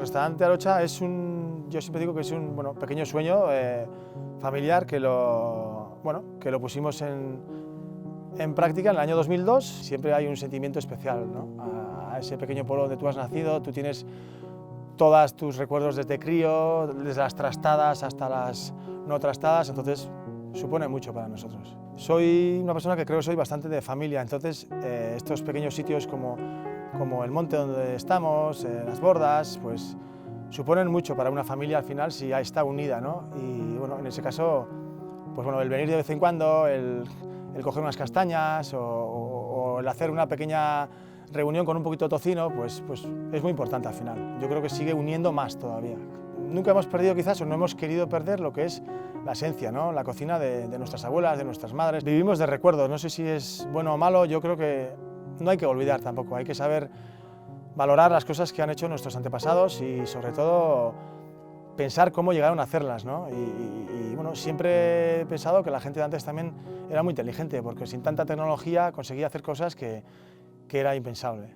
Restaurante Arocha es yo siempre digo que es un pequeño sueño familiar que lo pusimos en práctica en el año 2002. Siempre hay un sentimiento especial, ¿no? A ese pequeño pueblo donde tú has nacido. Tú tienes todos tus recuerdos desde crío, desde las trastadas hasta las no trastadas, entonces supone mucho para nosotros. Soy una persona que creo que soy bastante de familia, entonces estos pequeños sitios como el monte donde estamos, las bordas, pues suponen mucho para una familia al final si está unida, ¿no? Y bueno, en ese caso, pues bueno, el venir de vez en cuando, el coger unas castañas o el hacer una pequeña reunión con un poquito de tocino, pues es muy importante al final. Yo creo que sigue uniendo más todavía. Nunca hemos perdido quizás o no hemos querido perder lo que es la esencia, ¿no? La cocina de nuestras abuelas, de nuestras madres. Vivimos de recuerdos, no sé si es bueno o malo, yo creo que no hay que olvidar tampoco, hay que saber valorar las cosas que han hecho nuestros antepasados y sobre todo pensar cómo llegaron a hacerlas, ¿no? Y bueno, siempre he pensado que la gente de antes también era muy inteligente porque sin tanta tecnología conseguía hacer cosas que era impensable.